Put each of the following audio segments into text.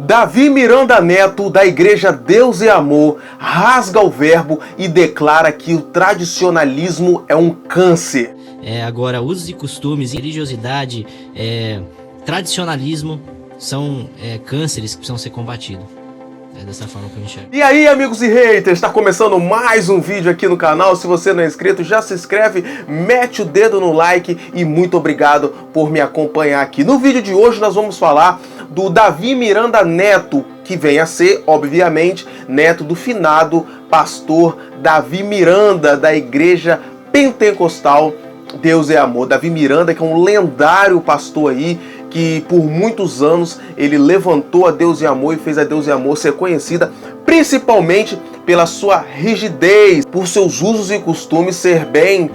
Davi Miranda Neto, da Igreja Deus e Amor, rasga o verbo e declara que o tradicionalismo é um câncer. Agora, usos e costumes, religiosidade, tradicionalismo são cânceres que precisam ser combatidos. É dessa forma que eu enxergo. E aí, amigos e haters, está começando mais um vídeo aqui no canal. Se você não é inscrito, já se inscreve, mete o dedo no like e muito obrigado por me acompanhar aqui. No vídeo de hoje nós vamos falar do Davi Miranda Neto, que vem a ser, obviamente, neto do finado pastor Davi Miranda, da Igreja Pentecostal Deus é Amor. Davi Miranda, que é um lendário pastor aí, que por muitos anos ele levantou a Deus e Amor e fez a Deus e Amor ser conhecida principalmente pela sua rigidez, por seus usos e costumes ser bem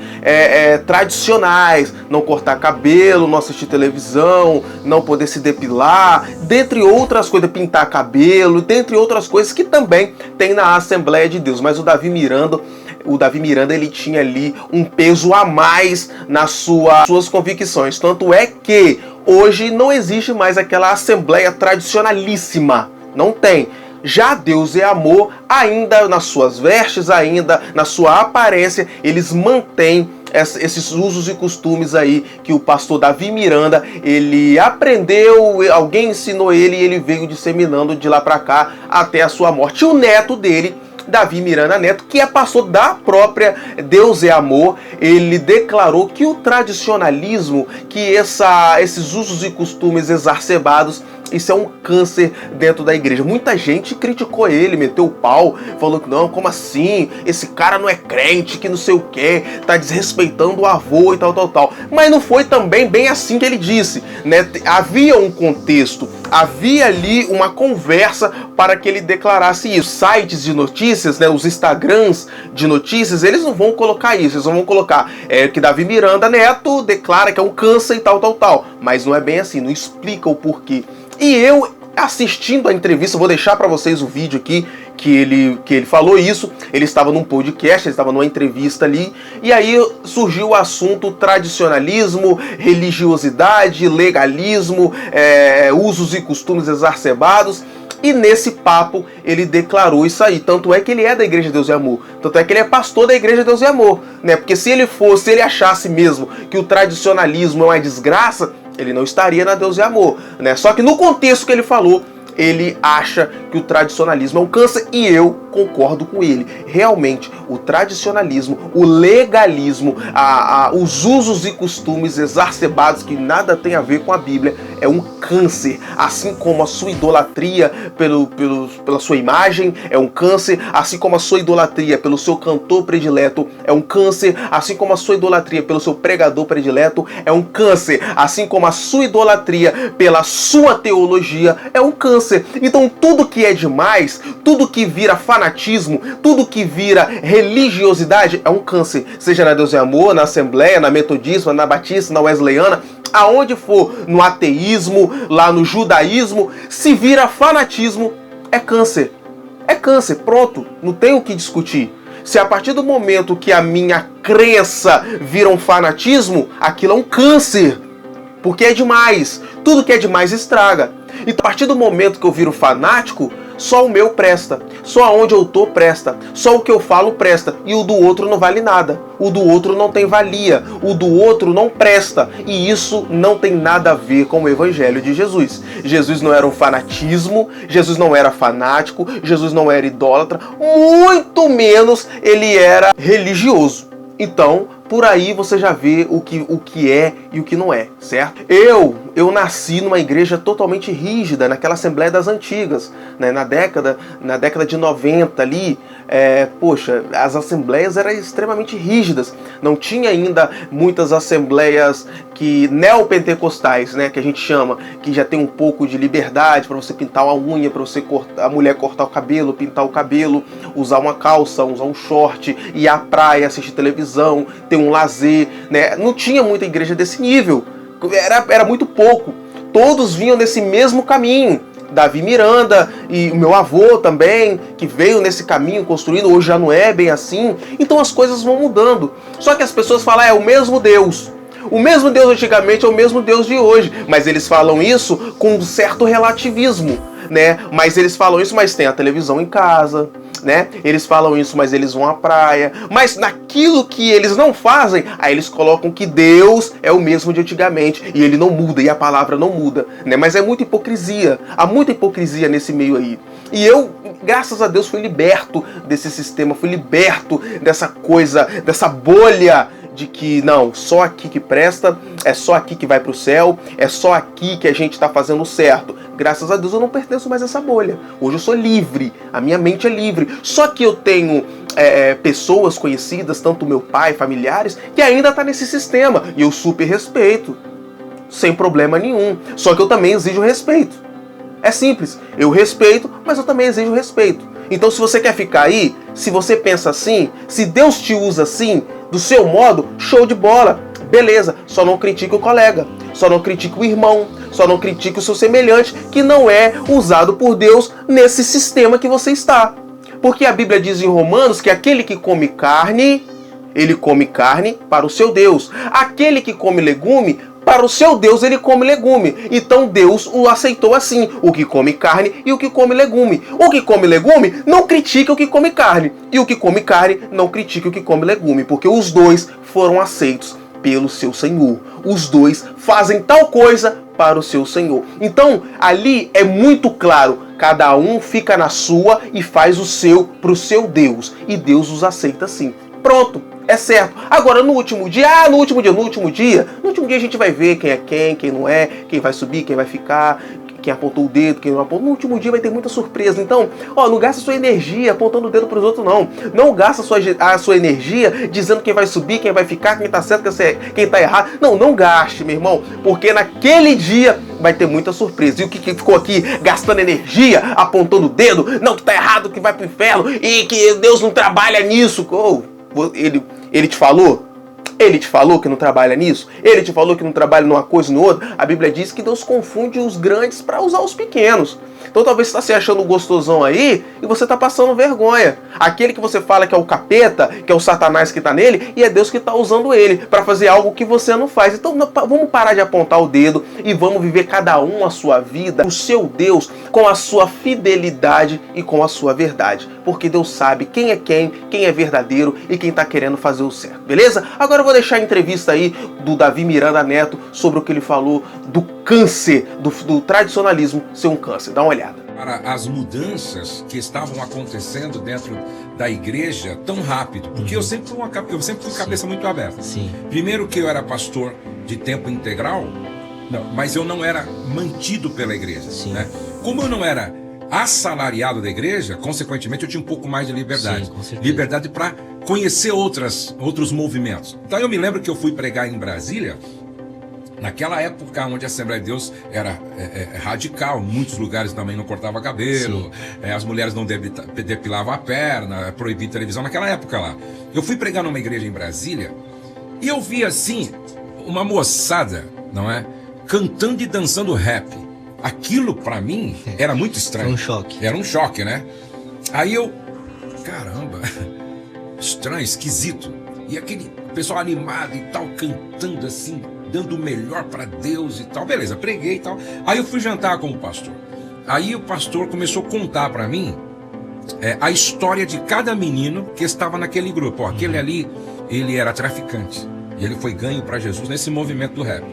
tradicionais, não cortar cabelo, não assistir televisão, não poder se depilar, dentre outras coisas, pintar cabelo, dentre outras coisas que também tem na Assembleia de Deus. Mas o Davi Miranda ele tinha ali um peso a mais nas suas convicções. Tanto é que hoje não existe mais aquela assembleia tradicionalíssima. Não tem. Já Deus é Amor, ainda nas suas vestes, ainda na sua aparência, eles mantêm esses usos e costumes aí que o pastor Davi Miranda, ele aprendeu, alguém ensinou ele e ele veio disseminando de lá pra cá até a sua morte. E o neto dele, Davi Miranda Neto, que é pastor da própria Deus é Amor, ele declarou que o tradicionalismo, que esses usos e costumes exacerbados, isso é um câncer dentro da igreja. Muita gente criticou ele, meteu o pau, falou que não, como assim? Esse cara não é crente, que não sei o que, tá desrespeitando o avô e tal. Mas não foi também bem assim que ele disse, né? Havia um contexto, havia ali uma conversa para que ele declarasse isso. Sites de notícias, né, os Instagrams de notícias, eles não vão colocar isso, eles não vão colocar que Davi Miranda Neto declara que é um câncer e tal. Mas não é bem assim, não explica o porquê. E eu, assistindo a entrevista, vou deixar para vocês o vídeo aqui que ele falou isso. Ele estava num podcast, ele estava numa entrevista ali, e aí surgiu o assunto tradicionalismo, religiosidade, legalismo, usos e costumes exacerbados. E nesse papo ele declarou isso aí. Tanto é que ele é da Igreja Deus e Amor. Tanto é que ele é pastor da Igreja Deus e Amor, né? Porque se ele achasse mesmo que o tradicionalismo é uma desgraça, ele não estaria na Deus e Amor, né? Só que no contexto que ele falou, ele acha que o tradicionalismo é um câncer e eu concordo com ele. Realmente, o tradicionalismo, o legalismo, os usos e costumes exacerbados que nada tem a ver com a Bíblia é um câncer. Assim como a sua idolatria pela sua imagem é um câncer, assim como a sua idolatria pelo seu cantor predileto é um câncer, assim como a sua idolatria pelo seu pregador predileto é um câncer, assim como a sua idolatria pela sua teologia é um câncer. Então tudo que é demais, tudo que vira fanatismo, tudo que vira religiosidade é um câncer. Seja na Deus e Amor, na Assembleia, na Metodista, na Batista, na Wesleyana, aonde for, no ateísmo, lá no judaísmo, se vira fanatismo, é câncer. É câncer, pronto, não tem o que discutir. Se a partir do momento que a minha crença vira um fanatismo, aquilo é um câncer. Porque é demais. Tudo que é demais estraga. Então, a partir do momento que eu viro fanático, só o meu presta. Só aonde eu tô presta. Só o que eu falo presta. E o do outro não vale nada. O do outro não tem valia. O do outro não presta. E isso não tem nada a ver com o Evangelho de Jesus. Jesus não era um fanatismo. Jesus não era fanático. Jesus não era idólatra. Muito menos ele era religioso. Então, por aí você já vê o que é e o que não é, certo? Eu nasci numa igreja totalmente rígida, naquela Assembleia das Antigas, né? Na década de 90 ali, as assembleias eram extremamente rígidas. Não tinha ainda muitas assembleias neopentecostais, né? Que a gente chama, que já tem um pouco de liberdade para você pintar uma unha, para você a mulher cortar o cabelo, pintar o cabelo, usar uma calça, usar um short, ir à praia, assistir televisão, ter um lazer, né? Não tinha muita igreja desse nível, era muito pouco. Todos vinham nesse mesmo caminho. Davi Miranda e o meu avô também, que veio nesse caminho construindo, hoje já não é bem assim. Então as coisas vão mudando. Só que as pessoas falam, é o mesmo Deus. O mesmo Deus antigamente é o mesmo Deus de hoje. Mas eles falam isso com um certo relativismo. né? Mas eles falam isso, mas tem a televisão em casa, né? Eles falam isso, mas eles vão à praia. Mas naquilo que eles não fazem, aí eles colocam que Deus é o mesmo de antigamente e ele não muda e a palavra não muda, né? Mas é muita hipocrisia. Há muita hipocrisia nesse meio aí. E eu, graças a Deus, fui liberto desse sistema, fui liberto dessa coisa, dessa bolha de que não, só aqui que presta, é só aqui que vai pro céu, é só aqui que a gente tá fazendo certo. Graças a Deus eu não pertenço mais a essa bolha. Hoje eu sou livre, a minha mente é livre. Só que eu tenho pessoas conhecidas, tanto meu pai, familiares, que ainda tá nesse sistema. E eu super respeito, sem problema nenhum. Só que eu também exijo respeito. É simples, eu respeito, mas eu também exijo respeito. Então se você quer ficar aí, se você pensa assim, se Deus te usa assim, do seu modo, show de bola, beleza, só não critique o colega, só não critique o irmão, só não critique o seu semelhante, que não é usado por Deus nesse sistema que você está. Porque a Bíblia diz em Romanos que aquele que come carne, ele come carne para o seu Deus. Aquele que come legume, para o seu Deus ele come legume. Então Deus o aceitou assim, o que come carne e o que come legume. O que come legume não critica o que come carne. E o que come carne não critica o que come legume. Porque os dois foram aceitos pelo seu Senhor. Os dois fazem tal coisa para o seu Senhor. Então ali é muito claro. Cada um fica na sua e faz o seu para o seu Deus. E Deus os aceita assim. Pronto. É certo. Agora, no último dia a gente vai ver quem é quem não é, quem vai subir, quem vai ficar, quem apontou o dedo, quem não apontou. No último dia vai ter muita surpresa. Então, não gasta sua energia apontando o dedo para os outros, não. Não gasta a sua energia dizendo quem vai subir, quem vai ficar, quem tá certo, quem tá errado. Não gaste, meu irmão, porque naquele dia vai ter muita surpresa. E o que ficou aqui gastando energia, apontando o dedo, não, que tá errado, que vai pro inferno e que Deus não trabalha nisso. Ele te falou? Ele te falou que não trabalha nisso? Ele te falou que não trabalha numa coisa e no outra? A Bíblia diz que Deus confunde os grandes para usar os pequenos. Então talvez você está se achando gostosão aí e você está passando vergonha. Aquele que você fala que é o capeta, que é o Satanás que está nele, e é Deus que está usando ele para fazer algo que você não faz. Então vamos parar de apontar o dedo e vamos viver cada um a sua vida, o seu Deus, com a sua fidelidade e com a sua verdade. Porque Deus sabe quem é verdadeiro e quem está querendo fazer o certo. Beleza? Agora eu vou deixar a entrevista aí do Davi Miranda Neto sobre o que ele falou do câncer, do tradicionalismo ser um câncer. Dá uma olhada. Para as mudanças que estavam acontecendo dentro da igreja tão rápido, porque eu sempre fui cabeça muito aberta. Sim. Primeiro que eu era pastor de tempo integral, mas eu não era mantido pela igreja. Né? Como eu não era assalariado da igreja, consequentemente eu tinha um pouco mais de liberdade. Sim, liberdade para conhecer outros movimentos. Então eu me lembro que eu fui pregar em Brasília, naquela época onde a Assembleia de Deus era radical, muitos lugares também não cortava cabelo, as mulheres não depilavam a perna, proibia televisão naquela época lá. Eu fui pregar numa igreja em Brasília e eu vi assim, uma moçada, não é? Cantando e dançando rap. Aquilo pra mim era muito estranho. Foi um choque. Era um choque, né? Aí eu, caramba, estranho, esquisito. E aquele pessoal animado e tal, cantando assim, dando o melhor para Deus e tal. Beleza, preguei e tal. Aí eu fui jantar com o pastor. Aí o pastor começou a contar para mim a história de cada menino que estava naquele grupo. Ó, aquele ali, ele era traficante. E ele foi ganho para Jesus nesse movimento do rap.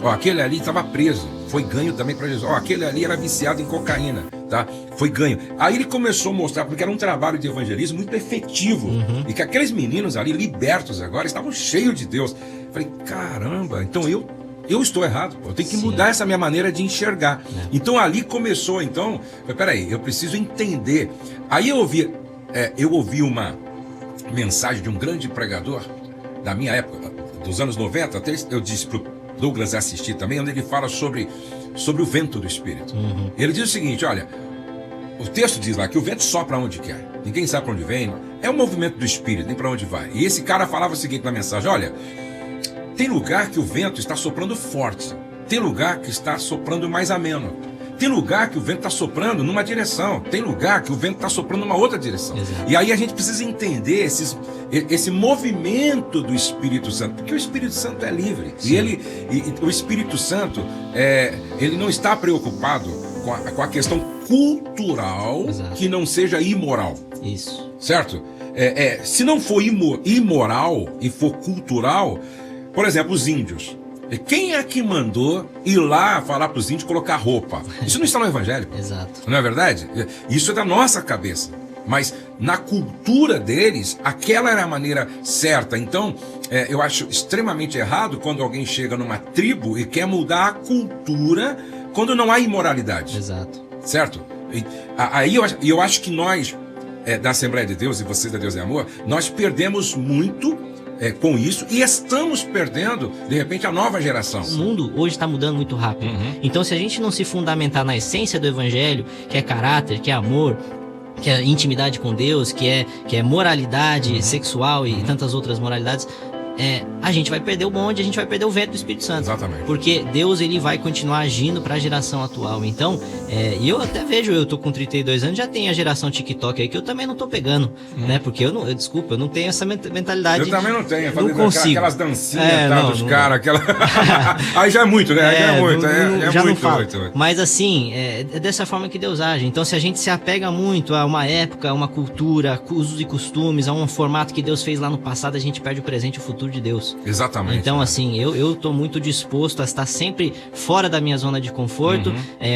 Ó, aquele ali estava preso, foi ganho também para Jesus. Ó, aquele ali era viciado em cocaína, tá? Foi ganho. Aí ele começou a mostrar, porque era um trabalho de evangelismo muito efetivo. E que aqueles meninos ali, libertos agora, estavam cheios de Deus. Falei, caramba, então eu estou errado. Eu tenho que mudar essa minha maneira de enxergar. Então ali começou, peraí, eu preciso entender. Aí eu ouvi uma mensagem de um grande pregador da minha época, dos anos 90, até eu disse pro Douglas assistir também, onde ele fala sobre o vento do Espírito. Ele diz o seguinte, olha, o texto diz lá que o vento sopra onde quer, ninguém sabe para onde vem, é um movimento do Espírito, nem para onde vai. E esse cara falava o seguinte na mensagem, olha, tem lugar que o vento está soprando forte, tem lugar que está soprando mais ameno, tem lugar que o vento está soprando numa direção, tem lugar que o vento está soprando numa outra direção. Exato. E aí a gente precisa entender esse movimento do Espírito Santo, porque o Espírito Santo é livre. E o Espírito Santo, ele não está preocupado com a questão cultural que não seja imoral. Isso. Certo? Se não for imoral e for cultural, por exemplo, os índios. Quem é que mandou ir lá falar para os índios colocar roupa? Isso não está no Evangelho. Exato. Não é verdade? Isso é da nossa cabeça. Mas na cultura deles, aquela era a maneira certa. Então, eu acho extremamente errado quando alguém chega numa tribo e quer mudar a cultura quando não há imoralidade. Exato. Certo? Aí eu acho que nós, da Assembleia de Deus e vocês da Deus e Amor, nós perdemos muito com isso e estamos perdendo, de repente, a nova geração. O mundo hoje está mudando muito rápido. Então, se a gente não se fundamentar na essência do Evangelho, que é caráter, que é amor, que é intimidade com Deus, que é moralidade sexual e tantas outras moralidades, a gente vai perder o bonde, a gente vai perder o vento do Espírito Santo. Exatamente. Porque Deus, ele vai continuar agindo para a geração atual. Então, eu até vejo, eu tô com 32 anos, já tem a geração TikTok aí que eu também não tô pegando, né? Porque eu não tenho essa mentalidade. Eu também não tenho. Não consigo. Aquelas dancinhas dos caras, aí já é muito, né? Aí já é muito. Já muito, não falo. Muito. Mas assim, é dessa forma que Deus age. Então, se a gente se apega muito a uma época, a uma cultura, usos e costumes, a um formato que Deus fez lá no passado, a gente perde o presente e o futuro de Deus. Exatamente. Então, assim, eu tô muito disposto a estar sempre fora da minha zona de conforto,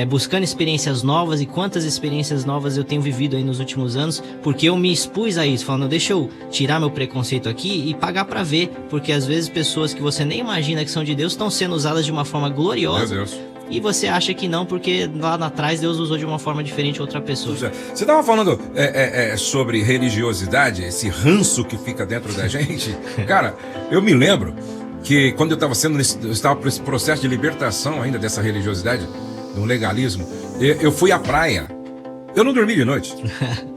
buscando experiências novas, e quantas experiências novas eu tenho vivido aí nos últimos anos, porque eu me expus a isso, falando, deixa eu tirar meu preconceito aqui e pagar pra ver, porque às vezes pessoas que você nem imagina que são de Deus estão sendo usadas de uma forma gloriosa. Meu Deus. E você acha que não, porque lá atrás Deus usou de uma forma diferente outra pessoa. Você estava falando sobre religiosidade, esse ranço que fica dentro da gente. Cara, eu me lembro que quando eu estava por esse processo de libertação ainda dessa religiosidade, do legalismo, eu fui à praia. Eu não dormi de noite.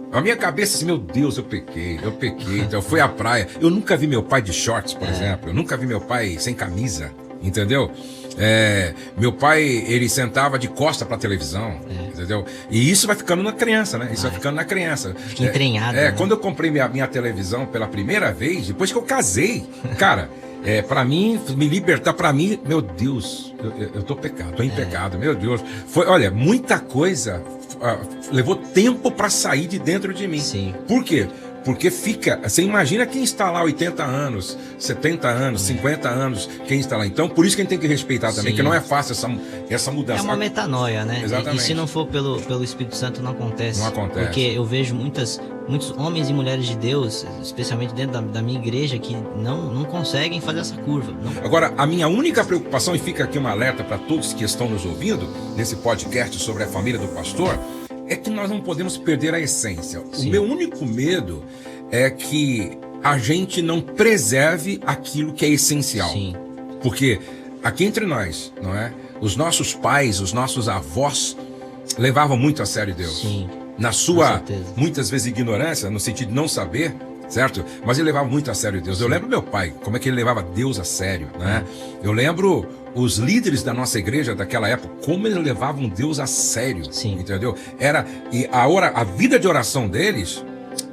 A minha cabeça assim, meu Deus, eu pequei. Então eu fui à praia. Eu nunca vi meu pai de shorts, por exemplo. Eu nunca vi meu pai sem camisa, entendeu? Meu pai, ele sentava de costa pra televisão, entendeu? E isso vai ficando na criança, né? Isso vai ficando na criança. Fica entranhado. Né? Quando eu comprei minha televisão pela primeira vez, depois que eu casei, cara, pra mim, me libertar, pra mim, meu Deus, eu tô em pecado, meu Deus. Olha, muita coisa levou tempo pra sair de dentro de mim. Sim. Por quê? Porque você imagina quem está lá 80 anos, 70 anos, 50 anos, quem está lá. Então, por isso que a gente tem que respeitar também, que não é fácil essa mudança. É uma metanoia, né? Exatamente. E se não for pelo Espírito Santo, não acontece. Não acontece. Porque eu vejo muitos homens e mulheres de Deus, especialmente dentro da minha igreja, que não conseguem fazer essa curva. Não. Agora, a minha única preocupação, e fica aqui um alerta para todos que estão nos ouvindo, nesse podcast sobre a família do pastor, é que nós não podemos perder a essência. Sim. O meu único medo é que a gente não preserve aquilo que é essencial. Sim. Porque aqui entre nós, não é? Os nossos pais, os nossos avós levavam muito a sério Deus. Sim. Na sua, muitas vezes, ignorância, no sentido de não saber, certo? Mas ele levava muito a sério Deus. Eu lembro meu pai, como é que ele levava Deus a sério, né? Eu lembro os líderes da nossa igreja daquela época, como eles levavam Deus a sério. Sim. Entendeu? E a vida de oração deles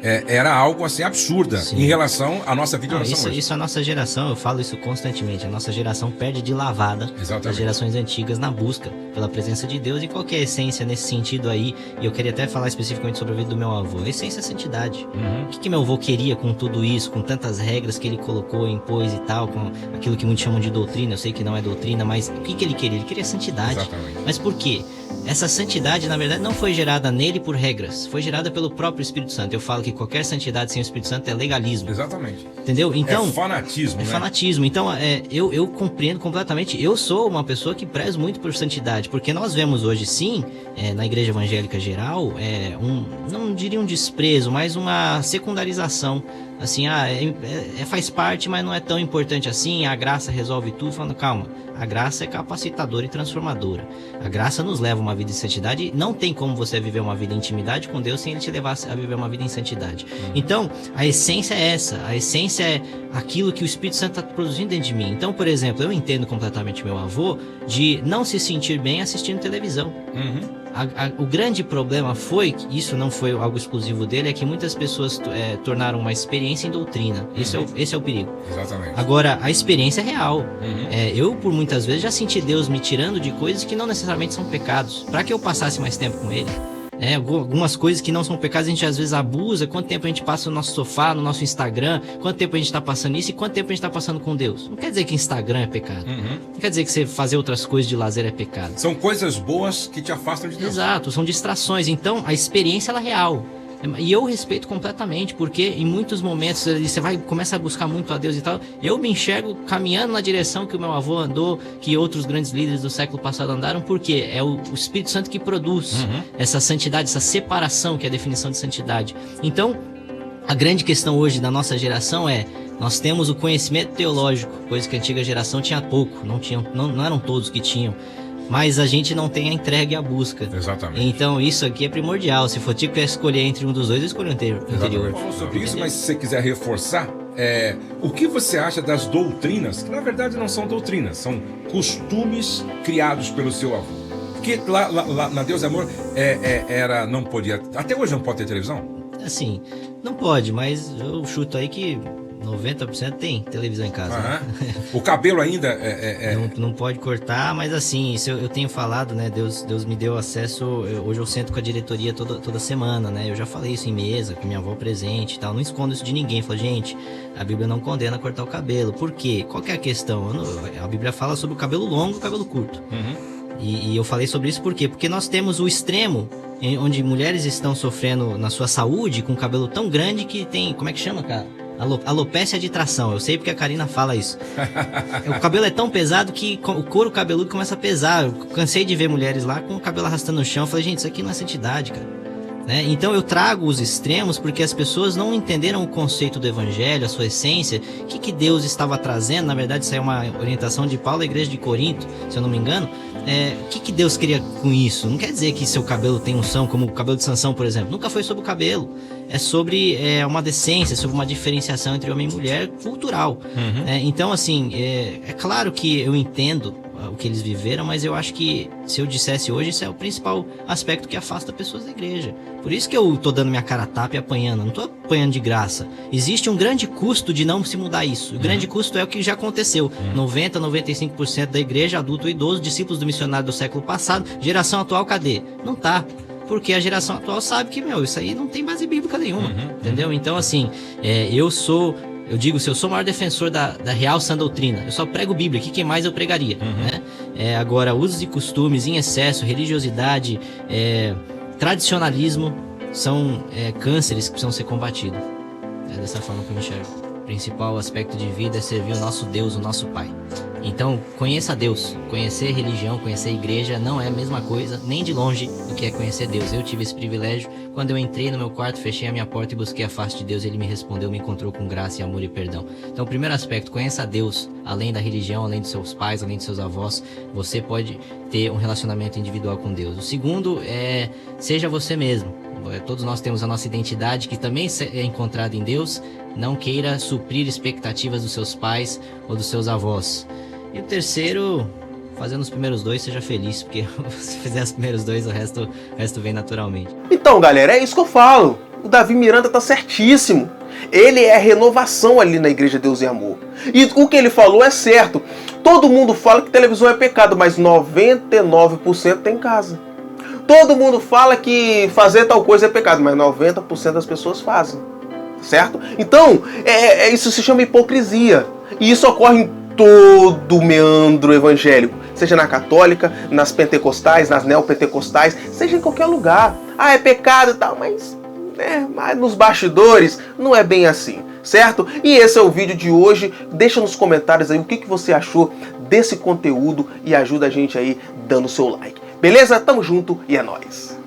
era algo assim absurda. Sim. Em relação à nossa vida de oração. Isso é a nossa geração, eu falo isso constantemente. A nossa geração perde de lavada as gerações antigas na busca pela presença de Deus, e qualquer essência nesse sentido aí. E eu queria até falar especificamente sobre a vida do meu avô. A essência é a santidade. O que meu avô queria com tudo isso, com tantas regras que ele colocou, impôs e tal, com aquilo que muitos chamam de doutrina? Eu sei que não é doutrina, mas o que ele queria? Ele queria santidade. Exatamente. Mas por quê? Essa santidade, na verdade, não foi gerada nele por regras, foi gerada pelo próprio Espírito Santo. Eu falo que qualquer santidade sem o Espírito Santo é legalismo. Exatamente. Entendeu? Então, é fanatismo, né? É fanatismo. Então, eu compreendo completamente. Eu sou uma pessoa que prezo muito por santidade, porque nós vemos hoje, sim, na igreja evangélica geral, não diria um desprezo, mas uma secundarização. Assim, faz parte, mas não é tão importante assim, a graça resolve tudo. Falando, calma, a graça é capacitadora e transformadora. A graça nos leva a uma vida em santidade. Não tem como você viver uma vida em intimidade com Deus sem Ele te levar a viver uma vida em santidade. Então, a essência é essa. A essência é aquilo que o Espírito Santo está produzindo dentro de mim. Então, por exemplo, eu entendo completamente meu avô de não se sentir bem assistindo televisão. O grande problema foi, que isso não foi algo exclusivo dele, é que muitas pessoas tornaram uma experiência em doutrina. Esse é o perigo. Exatamente. Agora, a experiência é real. Eu, por muitas vezes, já senti Deus me tirando de coisas que não necessariamente são pecados, para que eu passasse mais tempo com Ele. Algumas coisas que não são pecados a gente às vezes abusa. Quanto tempo a gente passa no nosso sofá, no nosso Instagram, quanto tempo a gente está passando isso e quanto tempo a gente está passando com Deus. Não quer dizer que Instagram é pecado, não quer dizer que você fazer outras coisas de lazer é pecado. São coisas boas que te afastam de Deus. Exato, são distrações. Então a experiência ela é real. E eu respeito completamente, porque em muitos momentos você começa a buscar muito a Deus e tal. Eu me enxergo caminhando na direção que o meu avô andou, que outros grandes líderes do século passado andaram, porque é o Espírito Santo que produz essa santidade, essa separação, que é a definição de santidade. Então, a grande questão hoje da nossa geração é: nós temos o conhecimento teológico, coisa que a antiga geração tinha pouco, não eram todos que tinham. Mas a gente não tem a entrega e a busca. Exatamente. Então isso aqui é primordial. Se for tipo escolher entre um dos dois, eu escolho o anterior. Falamos sobre isso, mas se você quiser reforçar, o que você acha das doutrinas, que na verdade não são doutrinas, são costumes criados pelo seu avô? Porque lá na Deus é Amor não podia, até hoje não pode ter televisão? Assim, não pode, mas eu chuto aí que 90% tem televisão em casa. O cabelo ainda não pode cortar, mas assim, isso eu tenho falado, né? Deus me deu acesso. Hoje eu sento com a diretoria toda semana, né? Eu já falei isso em mesa, com minha avó presente e tal. Não escondo isso de ninguém. Falo, gente, a Bíblia não condena cortar o cabelo. Por quê? Qual que é a questão? A Bíblia fala sobre o cabelo longo e o cabelo curto. E eu falei sobre isso por quê? Porque nós temos o extremo onde mulheres estão sofrendo na sua saúde com um cabelo tão grande que tem... Como é que chama, cara? Alopécia de tração. Eu sei porque a Karina fala isso. O cabelo é tão pesado que o couro cabeludo começa a pesar. Eu cansei de ver mulheres lá com o cabelo arrastando no chão. Eu falei, gente, isso aqui não é santidade, cara. Então eu trago os extremos porque as pessoas não entenderam o conceito do evangelho, a sua essência, o que Deus estava trazendo. Na verdade, isso é uma orientação de Paulo à igreja de Corinto, se eu não me engano. O que Deus queria com isso? Não quer dizer que seu cabelo tem unção, como o cabelo de Sansão, por exemplo. Nunca foi sobre o cabelo. É sobre uma decência, sobre uma diferenciação entre homem e mulher cultural. Então, assim, é claro que eu entendo o que eles viveram, mas eu acho que se eu dissesse hoje, isso é o principal aspecto que afasta pessoas da igreja. Por isso que eu tô dando minha cara a tapa e apanhando, não tô apanhando de graça. Existe um grande custo de não se mudar isso. O grande custo é o que já aconteceu. 90, 95% da igreja, adulto ou idoso, discípulos do missionário do século passado, geração atual, cadê? Não tá. Porque a geração atual sabe que, isso aí não tem base bíblica nenhuma, entendeu? Então, assim, eu digo, se eu sou o maior defensor da real sã doutrina, eu só prego Bíblia, que quem mais eu pregaria, né? Agora, usos e costumes em excesso, religiosidade, tradicionalismo, são cânceres que precisam ser combatidos. É dessa forma que eu enxergo. O principal aspecto de vida é servir o nosso Deus, o nosso Pai. Então, conheça Deus. Conhecer religião, conhecer igreja não é a mesma coisa, nem de longe, do que é conhecer Deus. Eu tive esse privilégio. Quando eu entrei no meu quarto, fechei a minha porta e busquei a face de Deus, Ele me respondeu, me encontrou com graça e amor e perdão. Então, o primeiro aspecto, conheça Deus. Além da religião, além dos seus pais, além dos seus avós, você pode ter um relacionamento individual com Deus. O segundo é, seja você mesmo. Todos nós temos a nossa identidade, que também é encontrada em Deus. Não queira suprir expectativas dos seus pais ou dos seus avós. E o terceiro, fazendo os primeiros dois, seja feliz, porque se fizer os primeiros dois, o resto vem naturalmente. Então, galera, é isso que eu falo. O Davi Miranda tá certíssimo. Ele é renovação ali na Igreja Deus e Amor. E o que ele falou é certo. Todo mundo fala que televisão é pecado, mas 99% tem em casa. Todo mundo fala que fazer tal coisa é pecado, mas 90% das pessoas fazem. Certo? Então, isso se chama hipocrisia. E isso ocorre em todo o meandro evangélico. Seja na católica, nas pentecostais, nas neopentecostais, seja em qualquer lugar. Ah, é pecado e tal, mas nos bastidores não é bem assim. Certo? E esse é o vídeo de hoje. Deixa nos comentários aí o que você achou desse conteúdo e ajuda a gente aí dando seu like. Beleza? Tamo junto e é nóis!